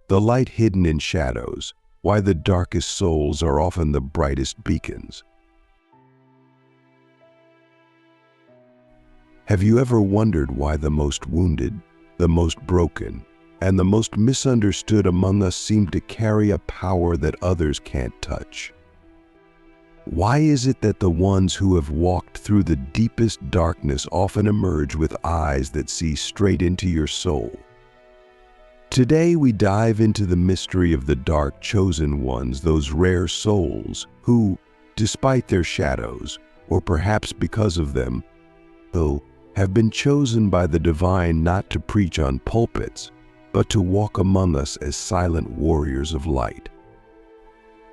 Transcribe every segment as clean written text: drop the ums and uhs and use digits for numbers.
The light hidden in shadows, why the darkest souls are often the brightest beacons. Have you ever wondered why the most wounded, the most broken, and the most misunderstood among us seem to carry a power that others can't touch? Why is it that the ones who have walked through the deepest darkness often emerge with eyes that see straight into your soul? Today we dive into the mystery of the dark chosen ones, those rare souls who, despite their shadows, or perhaps because of them, have been chosen by the divine not to preach on pulpits, but to walk among us as silent warriors of light.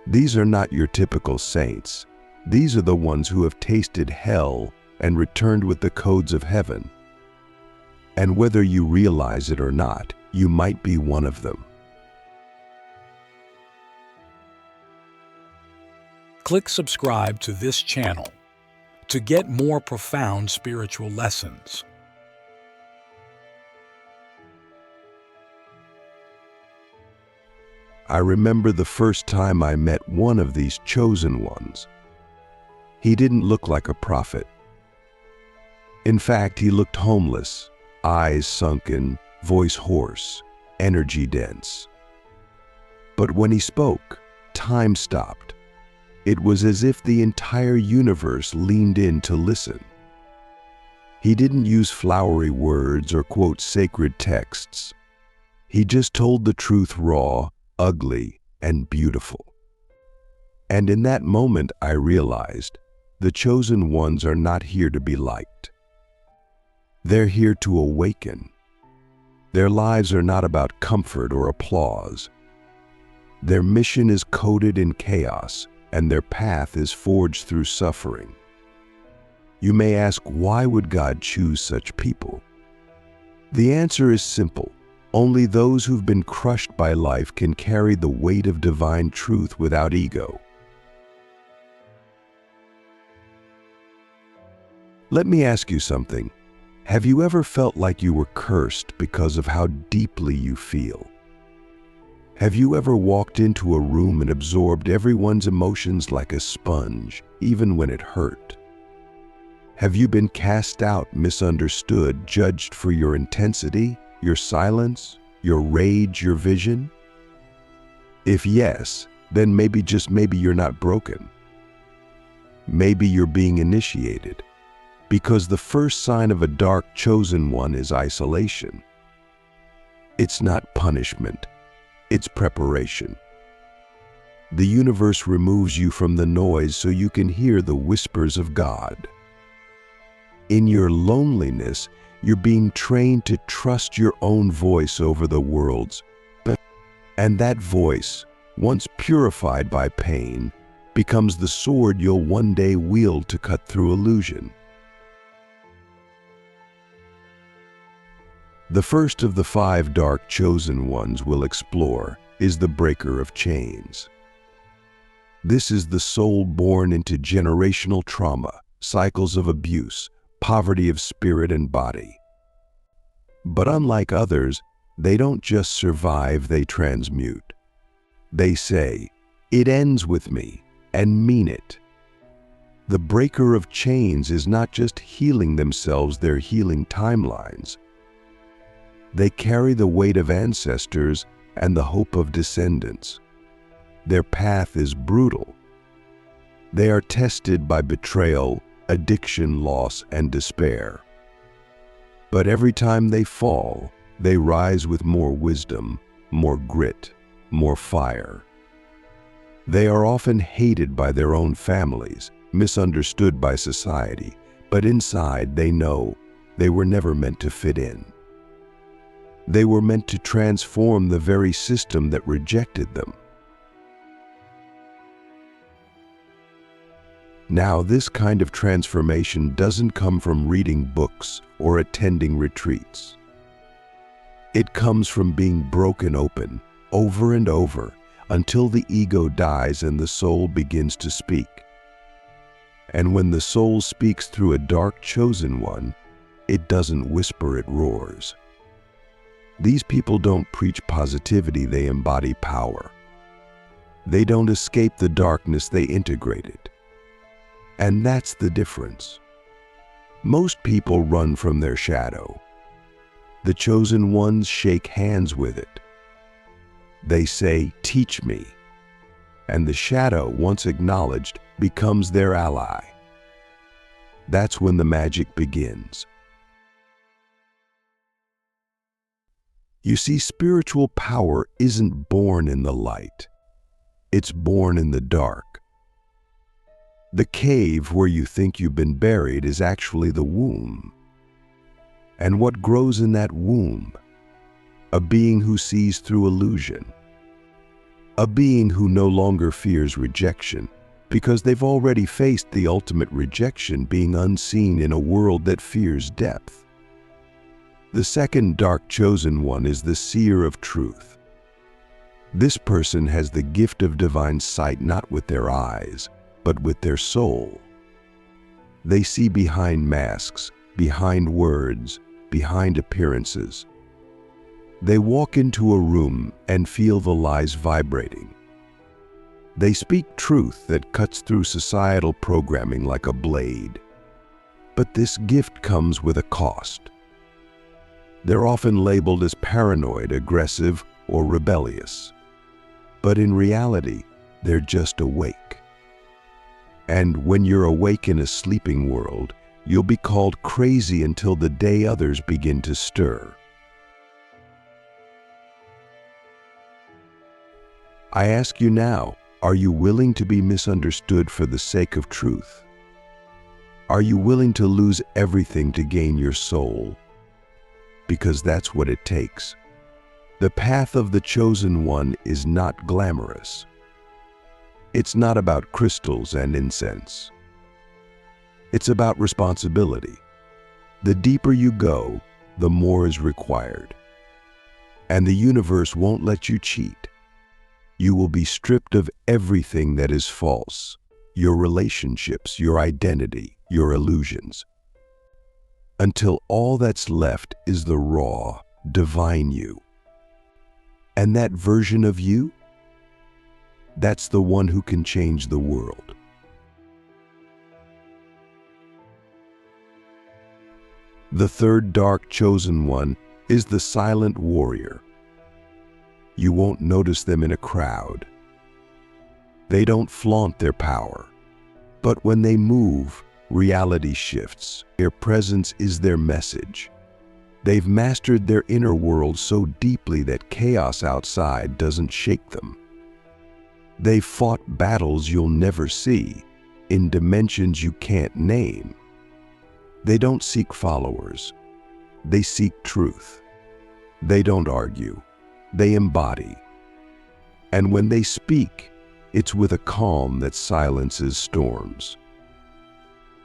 These are not your typical saints. These are the ones who have tasted hell and returned with the codes of heaven. And whether you realize it or not, you might be one of them. Click subscribe to this channel to get more profound spiritual lessons. I remember the first time I met one of these chosen ones. He didn't look like a prophet. In fact, he looked homeless, eyes sunken, voice hoarse, energy dense. But when he spoke, time stopped. It was as if the entire universe leaned in to listen. He didn't use flowery words or quote sacred texts. He just told the truth raw, ugly, and beautiful. And in that moment, I realized the chosen ones are not here to be liked. They're here to awaken. Their lives are not about comfort or applause. Their mission is coded in chaos, and their path is forged through suffering. You may ask, why would God choose such people? The answer is simple. Only those who've been crushed by life can carry the weight of divine truth without ego. Let me ask you something. Have you ever felt like you were cursed because of how deeply you feel? Have you ever walked into a room and absorbed everyone's emotions like a sponge, even when it hurt? Have you been cast out, misunderstood, judged for your intensity, your silence, your rage, your vision? If yes, then maybe, just maybe, you're not broken. Maybe you're being initiated, because the first sign of a dark chosen one is isolation. It's not punishment. It's preparation. The universe removes you from the noise so you can hear the whispers of God. In your loneliness, you're being trained to trust your own voice over the world's. And that voice, once purified by pain, becomes the sword you'll one day wield to cut through illusion. The first of the 5 dark chosen ones we'll explore is the breaker of chains. This is the soul born into generational trauma, cycles of abuse, poverty of spirit and body. But unlike others, they don't just survive, they transmute. They say, "It ends with me," and mean it. The breaker of chains is not just healing themselves, they're healing timelines. They carry the weight of ancestors and the hope of descendants. Their path is brutal. They are tested by betrayal, addiction, loss, and despair. But every time they fall, they rise with more wisdom, more grit, more fire. They are often hated by their own families, misunderstood by society, but inside they know they were never meant to fit in. They were meant to transform the very system that rejected them. Now, this kind of transformation doesn't come from reading books or attending retreats. It comes from being broken open, over and over, until the ego dies and the soul begins to speak. And when the soul speaks through a dark chosen one, it doesn't whisper, it roars. These people don't preach positivity, they embody power. They don't escape the darkness, they integrate it. And that's the difference. Most people run from their shadow. The chosen ones shake hands with it. They say, "Teach me." And the shadow, once acknowledged, becomes their ally. That's when the magic begins. You see, spiritual power isn't born in the light. It's born in the dark. The cave where you think you've been buried is actually the womb. And what grows in that womb? A being who sees through illusion. A being who no longer fears rejection, because they've already faced the ultimate rejection, being unseen in a world that fears depth. The second dark chosen one is the seer of truth. This person has the gift of divine sight, not with their eyes, but with their soul. They see behind masks, behind words, behind appearances. They walk into a room and feel the lies vibrating. They speak truth that cuts through societal programming like a blade. But this gift comes with a cost. They're often labeled as paranoid, aggressive, or rebellious. But in reality, they're just awake. And when you're awake in a sleeping world, you'll be called crazy until the day others begin to stir. I ask you now, are you willing to be misunderstood for the sake of truth? Are you willing to lose everything to gain your soul? Because that's what it takes. The path of the chosen one is not glamorous. It's not about crystals and incense. It's about responsibility. The deeper you go, the more is required. And the universe won't let you cheat. You will be stripped of everything that is false, your relationships, your identity, your illusions, until all that's left is the raw, divine you. And that version of you, that's the one who can change the world. The third dark chosen one is the silent warrior. You won't notice them in a crowd. They don't flaunt their power. But when they move, reality shifts. Their presence is their message. They've mastered their inner world so deeply that chaos outside doesn't shake them. They've fought battles you'll never see, in dimensions you can't name. They don't seek followers. They seek truth. They don't argue. They embody. And when they speak, it's with a calm that silences storms.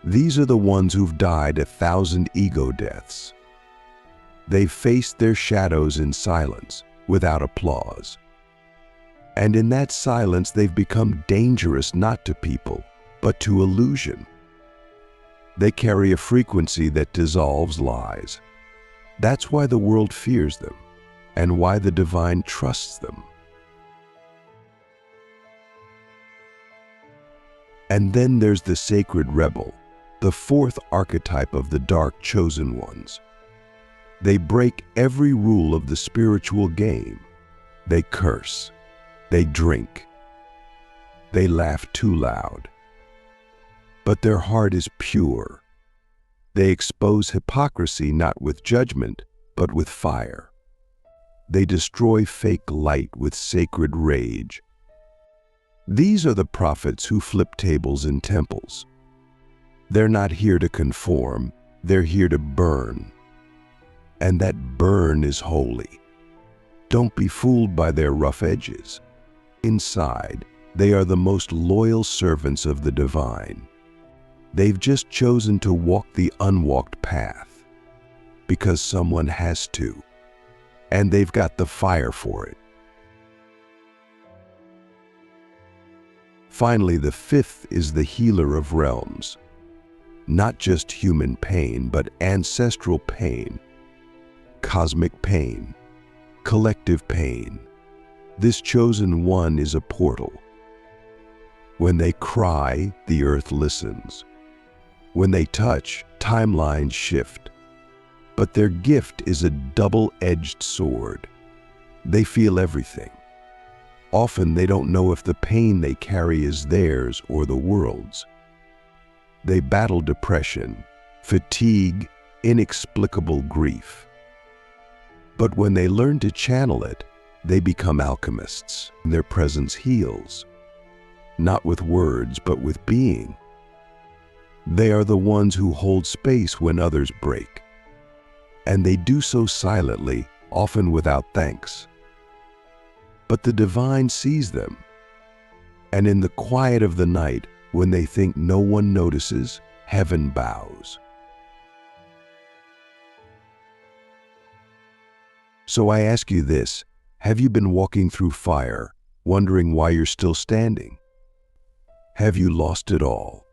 These are the ones who've died 1,000 ego deaths. They've faced their shadows in silence, without applause. And in that silence, they've become dangerous not to people, but to illusion. They carry a frequency that dissolves lies. That's why the world fears them, and why the divine trusts them. And then there's the sacred rebel, the fourth archetype of the dark chosen ones. They break every rule of the spiritual game. They curse. They drink. They laugh too loud. But their heart is pure. They expose hypocrisy not with judgment, but with fire. They destroy fake light with sacred rage. These are the prophets who flip tables in temples. They're not here to conform, they're here to burn. And that burn is holy. Don't be fooled by their rough edges. Inside, they are the most loyal servants of the divine. They've just chosen to walk the unwalked path, because someone has to, and they've got the fire for it. Finally, the fifth is the healer of realms. Not just human pain, but ancestral pain, cosmic pain. Collective pain. This chosen one is a portal. When they cry, the earth listens. When they touch, timelines shift. But their gift is a double-edged sword. They feel everything. Often they don't know if the pain they carry is theirs or the world's. They battle depression, fatigue, inexplicable grief. But when they learn to channel it, they become alchemists. Their presence heals, not with words, but with being. They are the ones who hold space when others break. And they do so silently, often without thanks. But the divine sees them. And in the quiet of the night, when they think no one notices, heaven bows. So I ask you this, have you been walking through fire, wondering why you're still standing? Have you lost it all,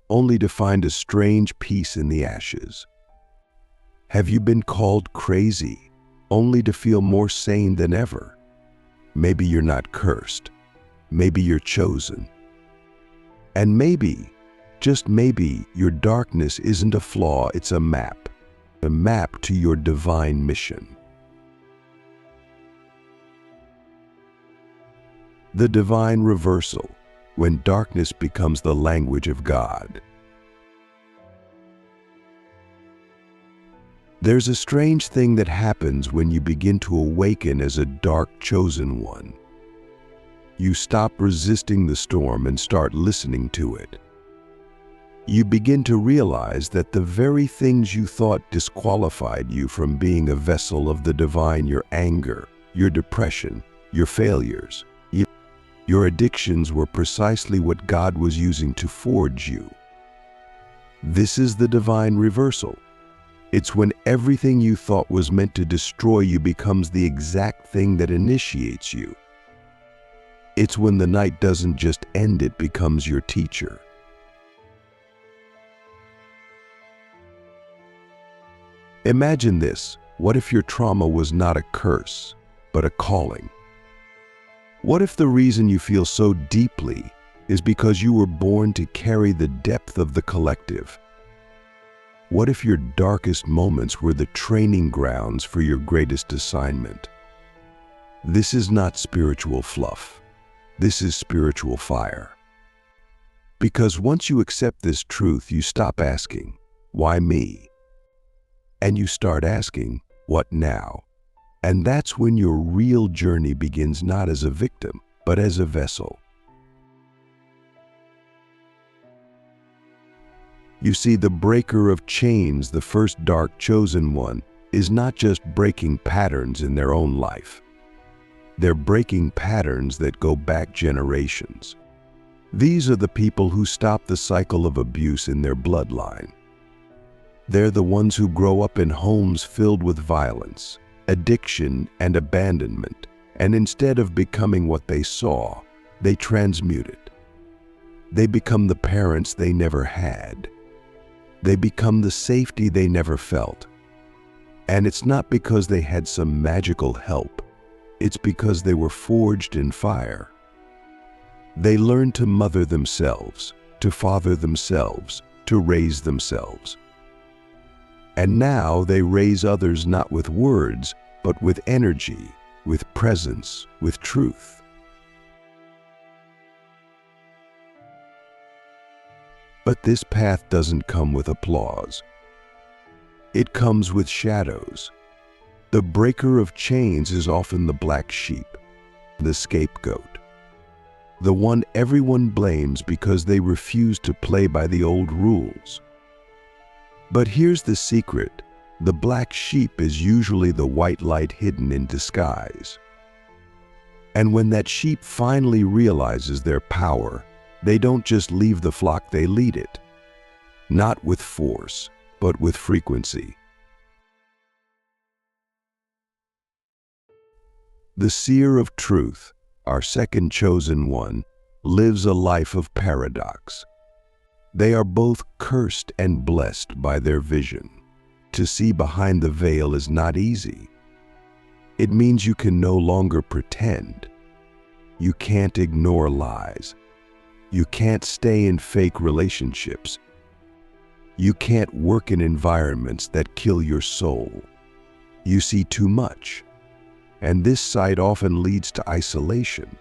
only to find a strange peace in the ashes? Have you been called crazy, only to feel more sane than ever? Maybe you're not cursed. Maybe you're chosen. And maybe, just maybe, your darkness isn't a flaw, it's a map to your divine mission. The divine reversal, when darkness becomes the language of God. There's a strange thing that happens when you begin to awaken as a dark chosen one. You stop resisting the storm and start listening to it. You begin to realize that the very things you thought disqualified you from being a vessel of the divine, your anger, your depression, your failures, your addictions, were precisely what God was using to forge you. This is the divine reversal. It's when everything you thought was meant to destroy you becomes the exact thing that initiates you. It's when the night doesn't just end, it becomes your teacher. Imagine this. What if your trauma was not a curse, but a calling? What if the reason you feel so deeply is because you were born to carry the depth of the collective? What if your darkest moments were the training grounds for your greatest assignment? This is not spiritual fluff. This is spiritual fire. Because once you accept this truth, you stop asking, "Why me?" And you start asking, "What now?" And that's when your real journey begins, not as a victim, but as a vessel. You see, the breaker of chains, the first dark chosen one, is not just breaking patterns in their own life. They're breaking patterns that go back generations. These are the people who stop the cycle of abuse in their bloodline. They're the ones who grow up in homes filled with violence, addiction, and abandonment, and instead of becoming what they saw, they transmute it. They become the parents they never had. They become the safety they never felt. And it's not because they had some magical help. It's because they were forged in fire. They learned to mother themselves, to father themselves, to raise themselves. And now they raise others not with words, but with energy, with presence, with truth. But this path doesn't come with applause. It comes with shadows. The breaker of chains is often the black sheep, the scapegoat, the one everyone blames because they refuse to play by the old rules. But here's the secret. The black sheep is usually the white light hidden in disguise. And when that sheep finally realizes their power, they don't just leave the flock, they lead it. Not with force, but with frequency. The seer of truth, our second chosen one, lives a life of paradox. They are both cursed and blessed by their vision. To see behind the veil is not easy. It means you can no longer pretend. You can't ignore lies. You can't stay in fake relationships. You can't work in environments that kill your soul. You see too much, and this sight often leads to isolation.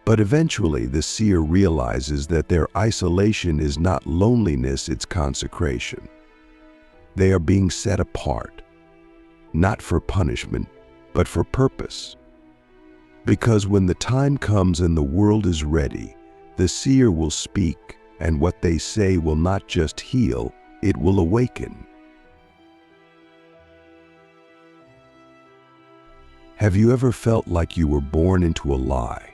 But eventually, the seer realizes that their isolation is not loneliness, it's consecration. They are being set apart, not for punishment, but for purpose. Because when the time comes and the world is ready, the seer will speak, and what they say will not just heal, it will awaken. Have you ever felt like you were born into a lie?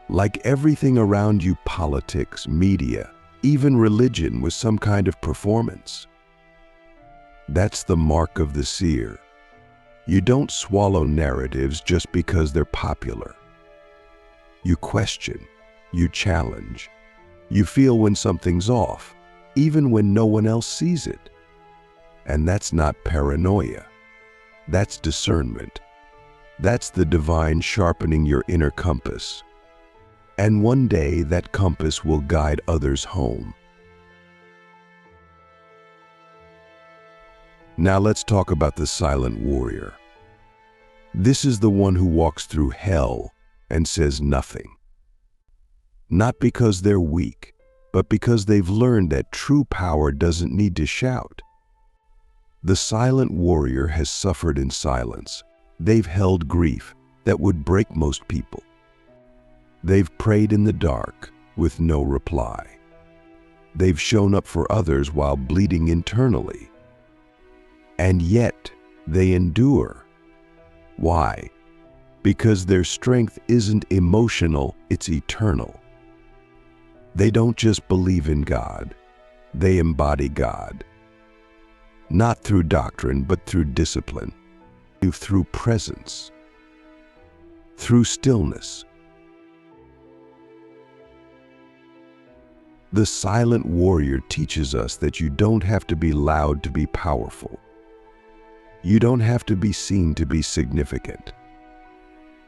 Like everything around you, politics, media, even religion, was some kind of performance? That's the mark of the seer. You don't swallow narratives just because they're popular. You question, you challenge, you feel when something's off, even when no one else sees it. And that's not paranoia. That's discernment. That's the divine sharpening your inner compass. And one day that compass will guide others home. Now let's talk about the silent warrior. This is the one who walks through hell and says nothing. Not because they're weak, but because they've learned that true power doesn't need to shout. The silent warrior has suffered in silence. They've held grief that would break most people. They've prayed in the dark with no reply. They've shown up for others while bleeding internally. And yet, they endure. Why? Because their strength isn't emotional, it's eternal. They don't just believe in God, they embody God. Not through doctrine, but through discipline, through presence, through stillness. The silent warrior teaches us that you don't have to be loud to be powerful. You don't have to be seen to be significant.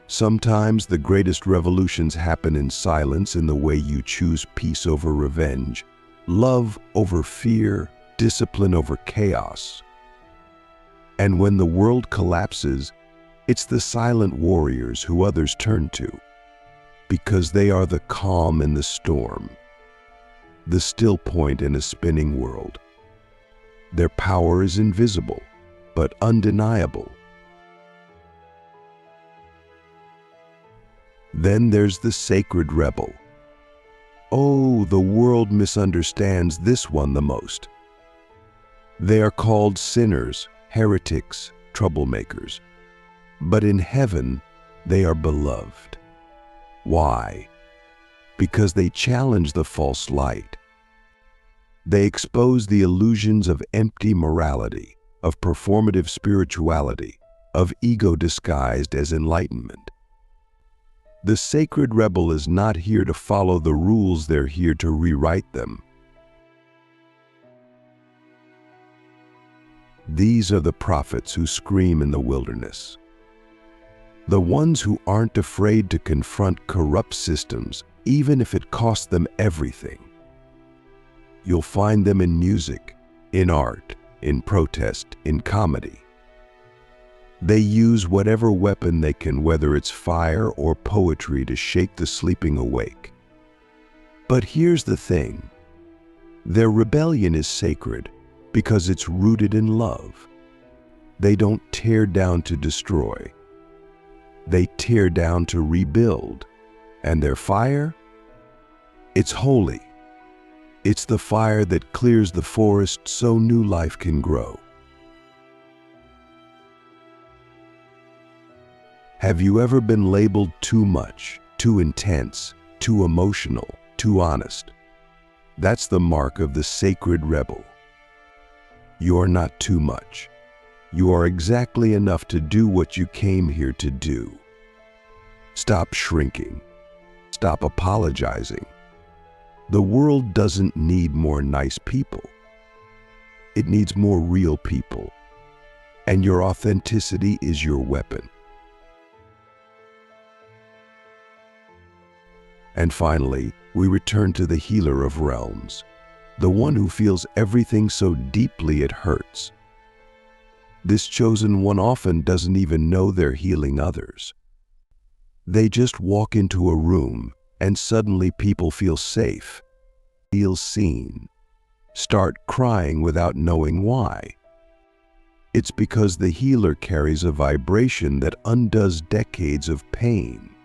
Sometimes the greatest revolutions happen in silence, in the way you choose peace over revenge, love over fear, discipline over chaos. And when the world collapses, it's the silent warriors who others turn to, because they are the calm in the storm, the still point in a spinning world. Their power is invisible, but undeniable. Then there's the sacred rebel. Oh, the world misunderstands this one the most. They are called sinners, heretics, troublemakers. But in heaven, they are beloved. Why? Because they challenge the false light. They expose the illusions of empty morality, of performative spirituality, of ego disguised as enlightenment. The sacred rebel is not here to follow the rules, they're here to rewrite them. These are the prophets who scream in the wilderness. The ones who aren't afraid to confront corrupt systems, even if it costs them everything. You'll find them in music, in art, in protest, in comedy. They use whatever weapon they can, whether it's fire or poetry, to shake the sleeping awake. But here's the thing. Their rebellion is sacred because it's rooted in love. They don't tear down to destroy. They tear down to rebuild. And their fire? It's holy. It's the fire that clears the forest so new life can grow. Have you ever been labeled too much, too intense, too emotional, too honest? That's the mark of the sacred rebel. You're not too much. You are exactly enough to do what you came here to do. Stop shrinking. Stop apologizing. The world doesn't need more nice people. It needs more real people. and your authenticity is your weapon. And finally, we return to the healer of realms, the one who feels everything so deeply it hurts. This chosen one often doesn't even know they're healing others. They just walk into a room and suddenly people feel safe, feel seen, start crying without knowing why. It's because the healer carries a vibration that undoes decades of pain.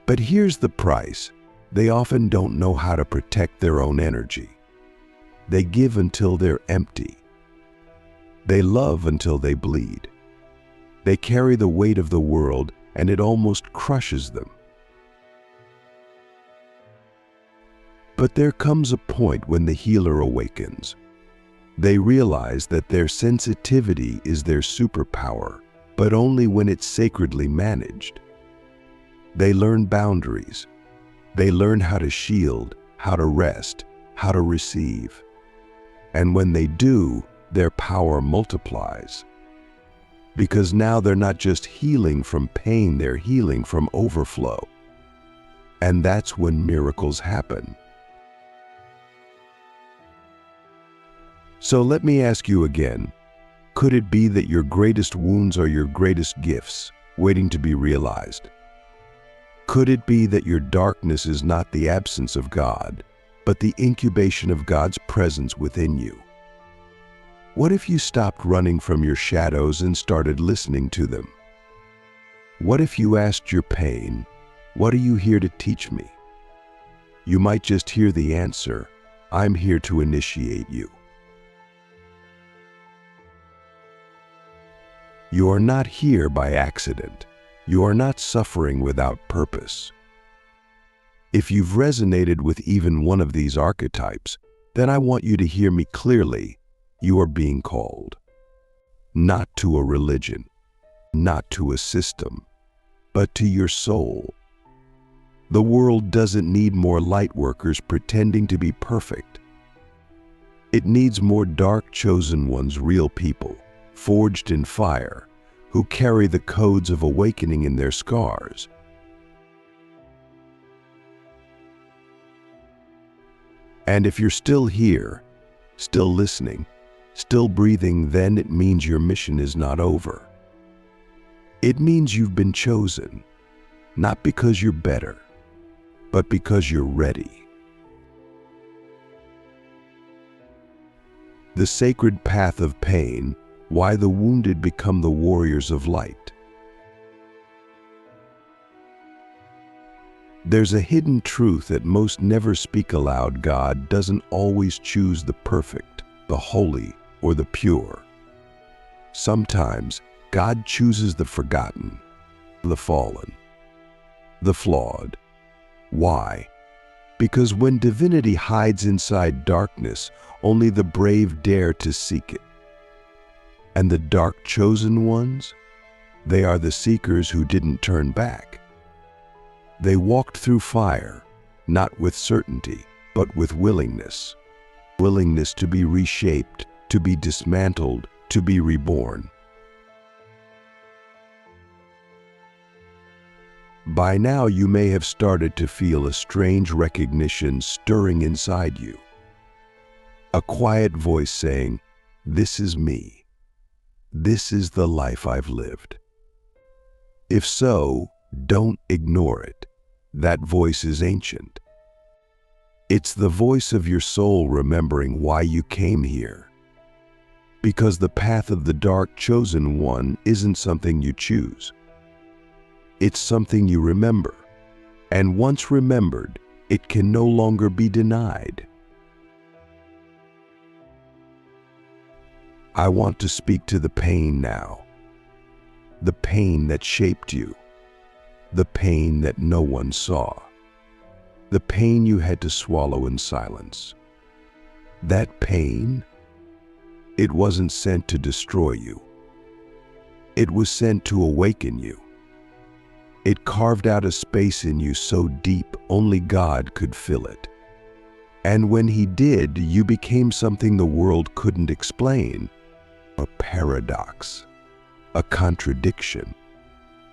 But here's the price. They often don't know how to protect their own energy. They give until they're empty. They love until they bleed. They carry the weight of the world, and it almost crushes them. But there comes a point when the healer awakens. They realize that their sensitivity is their superpower, but only when it's sacredly managed. They learn boundaries. They learn how to shield, how to rest, how to receive. And when they do, their power multiplies. Because now they're not just healing from pain, they're healing from overflow. And that's when miracles happen. So let me ask you again, could it be that your greatest wounds are your greatest gifts, waiting to be realized? Could it be that your darkness is not the absence of God, but the incubation of God's presence within you? What if you stopped running from your shadows and started listening to them? What if you asked your pain, "What are you here to teach me?" You might just hear the answer, "I'm here to initiate you." You are not here by accident. You are not suffering without purpose. If you've resonated with even one of these archetypes, then I want you to hear me clearly. You are being called. Not to a religion, not to a system, but to your soul. The world doesn't need more light workers pretending to be perfect. It needs more dark chosen ones, real people, forged in fire, who carry the codes of awakening in their scars. And if you're still here, still listening, still breathing, then it means your mission is not over. It means you've been chosen, not because you're better, but because you're ready. The sacred path of pain, why the wounded become the warriors of light. There's a hidden truth that most never speak aloud. God doesn't always choose the perfect, the holy, or the pure. Sometimes God chooses the forgotten, the fallen, the flawed. Why? Because when divinity hides inside darkness, only the brave dare to seek it. And the dark chosen ones, they are the seekers who didn't turn back. They walked through fire, not with certainty, but with willingness. Willingness to be reshaped, to be dismantled, to be reborn. By now you may have started to feel a strange recognition stirring inside you. A quiet voice saying, "This is me. This is the life I've lived." If so, don't ignore it. That voice is ancient. It's the voice of your soul remembering why you came here. Because the path of the dark chosen one isn't something you choose. It's something you remember. And once remembered, it can no longer be denied. I want to speak to the pain now. The pain that shaped you. The pain that no one saw. The pain you had to swallow in silence. That pain, it wasn't sent to destroy you. It was sent to awaken you. It carved out a space in you so deep only God could fill it. And when He did, you became something the world couldn't explain. a paradox, a contradiction,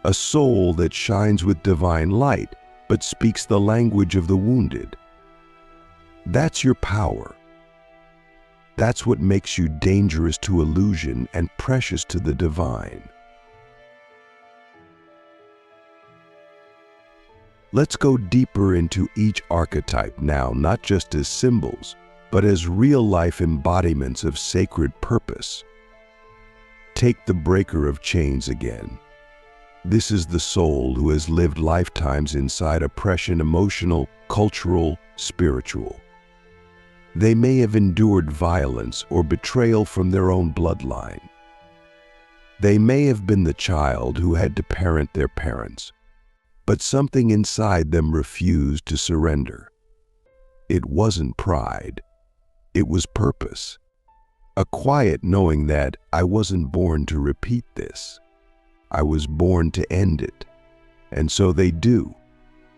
a soul that shines with divine light but speaks the language of the wounded. That's your power. That's what makes you dangerous to illusion and precious to the divine. Let's go deeper into each archetype now, not just as symbols, but as real-life embodiments of sacred purpose. Take the breaker of chains again. This is the soul who has lived lifetimes inside oppression, emotional, cultural, spiritual. They may have endured violence or betrayal from their own bloodline. They may have been the child who had to parent their parents, but something inside them refused to surrender. It wasn't pride, it was purpose. A quiet knowing that I wasn't born to repeat this. I was born to end it. And so they do,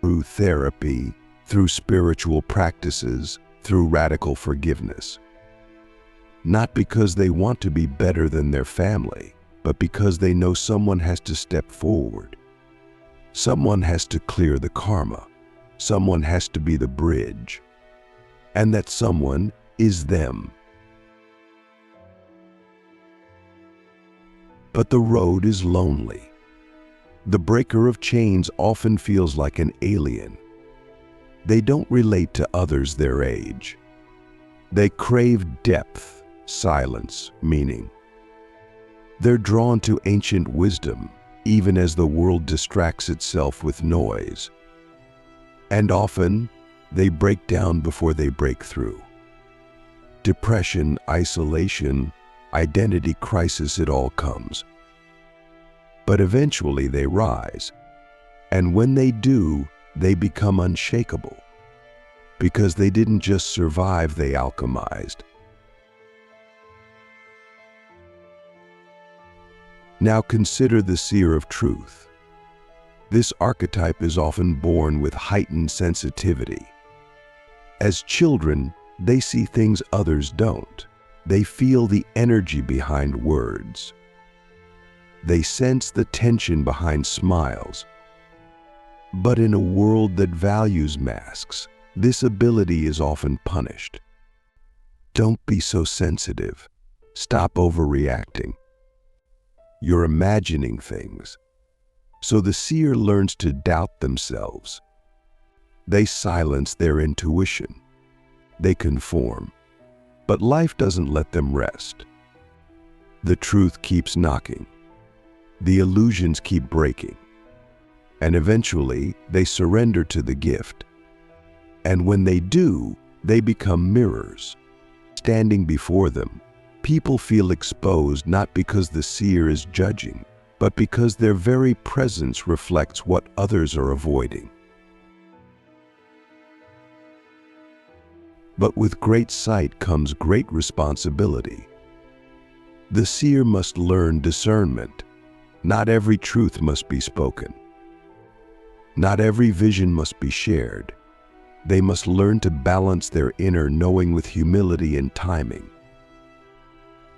through therapy, through spiritual practices, through radical forgiveness. Not because they want to be better than their family, but because they know someone has to step forward. Someone has to clear the karma. Someone has to be the bridge. And that someone is them. But the road is lonely. The breaker of chains often feels like an alien. They don't relate to others their age. They crave depth, silence, meaning. They're drawn to ancient wisdom, even as the world distracts itself with noise. And often, they break down before they break through. Depression, isolation, identity crisis, it all comes. But eventually they rise, and when they do, they become unshakable, because they didn't just survive, they alchemized. Now consider the seer of truth. This archetype is often born with heightened sensitivity. As children, they see things others don't. They feel the energy behind words. They sense the tension behind smiles. But in a world that values masks, this ability is often punished. Don't be so sensitive. Stop overreacting. You're imagining things. So the seer learns to doubt themselves. They silence their intuition. They conform. But life doesn't let them rest. The truth keeps knocking. The illusions keep breaking. And eventually, they surrender to the gift. And when they do, they become mirrors. Standing before them, people feel exposed not because the seer is judging, but because their very presence reflects what others are avoiding. But with great sight comes great responsibility. The seer must learn discernment. Not every truth must be spoken. Not every vision must be shared. They must learn to balance their inner knowing with humility and timing.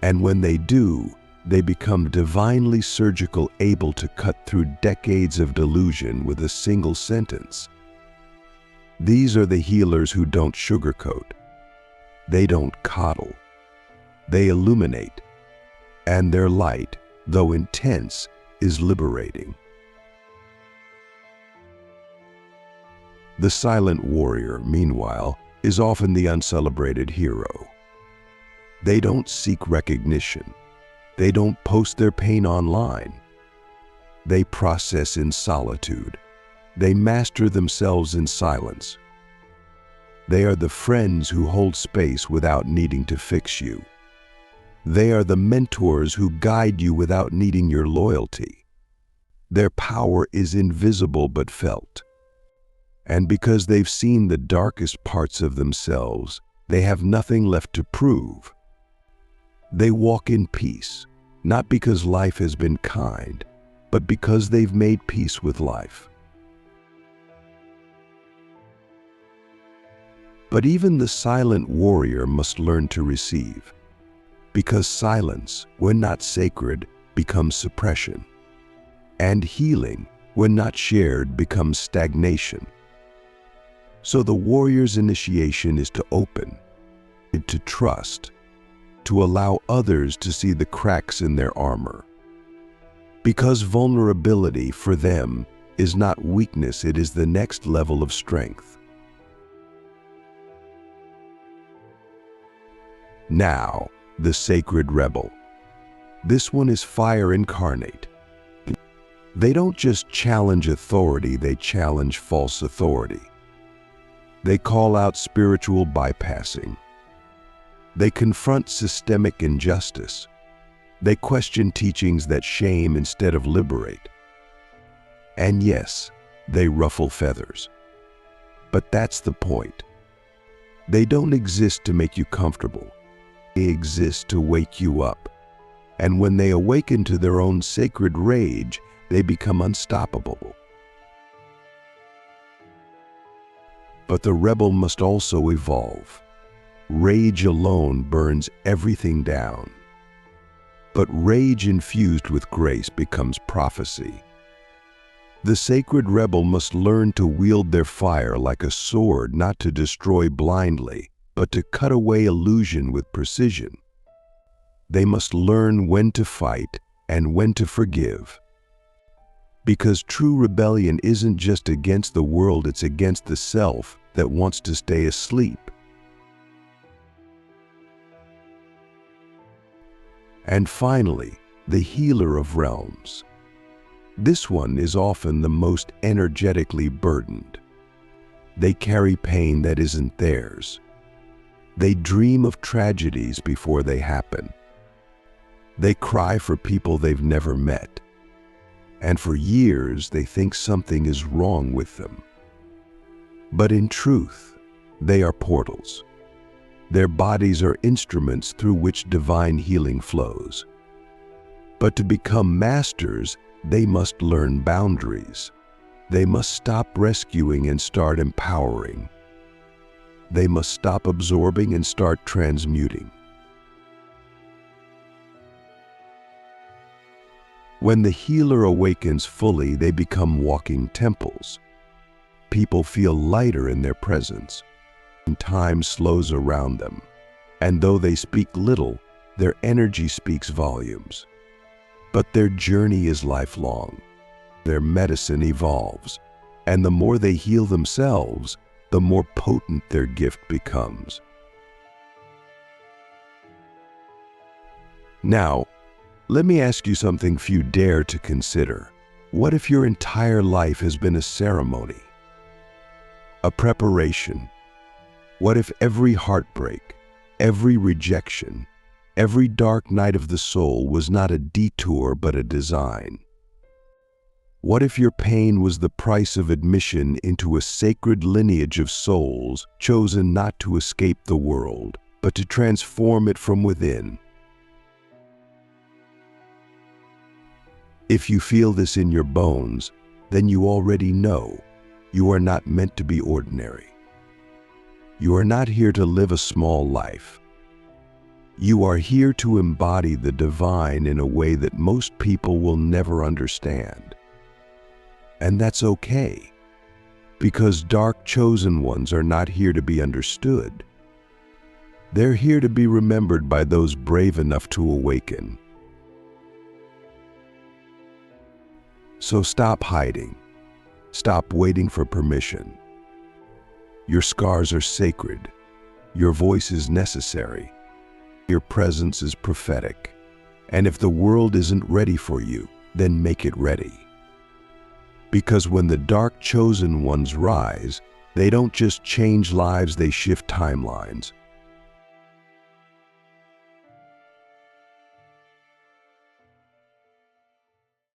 And when they do, they become divinely surgical, able to cut through decades of delusion with a single sentence. These are the healers who don't sugarcoat. They don't coddle. They illuminate. And their light, though intense, is liberating. The silent warrior, meanwhile, is often the uncelebrated hero. They don't seek recognition. They don't post their pain online. They process in solitude. They master themselves in silence. They are the friends who hold space without needing to fix you. They are the mentors who guide you without needing your loyalty. Their power is invisible but felt. And because they've seen the darkest parts of themselves, they have nothing left to prove. They walk in peace, not because life has been kind, but because they've made peace with life. But even the silent warrior must learn to receive. Because silence, when not sacred, becomes suppression. And healing, when not shared, becomes stagnation. So the warrior's initiation is to open, to trust, to allow others to see the cracks in their armor. Because vulnerability for them is not weakness, it is the next level of strength. Now, the sacred rebel. This one is fire incarnate. They don't just challenge authority, they challenge false authority. They call out spiritual bypassing. They confront systemic injustice. They question teachings that shame instead of liberate. And yes, they ruffle feathers. But that's the point. They don't exist to make you comfortable. They exist to wake you up. And when they awaken to their own sacred rage, they become unstoppable. But the rebel must also evolve. Rage alone burns everything down. But rage infused with grace becomes prophecy. The sacred rebel must learn to wield their fire like a sword, not to destroy blindly, but to cut away illusion with precision. They must learn when to fight and when to forgive. Because true rebellion isn't just against the world, it's against the self that wants to stay asleep. And finally, the healer of realms. This one is often the most energetically burdened. They carry pain that isn't theirs. They dream of tragedies before they happen. They cry for people they've never met. And for years, they think something is wrong with them. But in truth, they are portals. Their bodies are instruments through which divine healing flows. But to become masters, they must learn boundaries. They must stop rescuing and start empowering. They must stop absorbing and start transmuting. When the healer awakens fully, they become walking temples. People feel lighter in their presence, and time slows around them. And though they speak little, their energy speaks volumes. But their journey is lifelong. Their medicine evolves, and the more they heal themselves, the more potent their gift becomes. Now, let me ask you something few dare to consider. What if your entire life has been a ceremony? A preparation? What if every heartbreak, every rejection, every dark night of the soul was not a detour but a design? What if your pain was the price of admission into a sacred lineage of souls chosen not to escape the world, but to transform it from within? If you feel this in your bones, then you already know you are not meant to be ordinary. You are not here to live a small life. You are here to embody the divine in a way that most people will never understand. And that's okay, because dark chosen ones are not here to be understood. They're here to be remembered by those brave enough to awaken. So stop hiding. Stop waiting for permission. Your scars are sacred. Your voice is necessary. Your presence is prophetic. And if the world isn't ready for you, then make it ready. Because when the dark chosen ones rise, they don't just change lives, they shift timelines.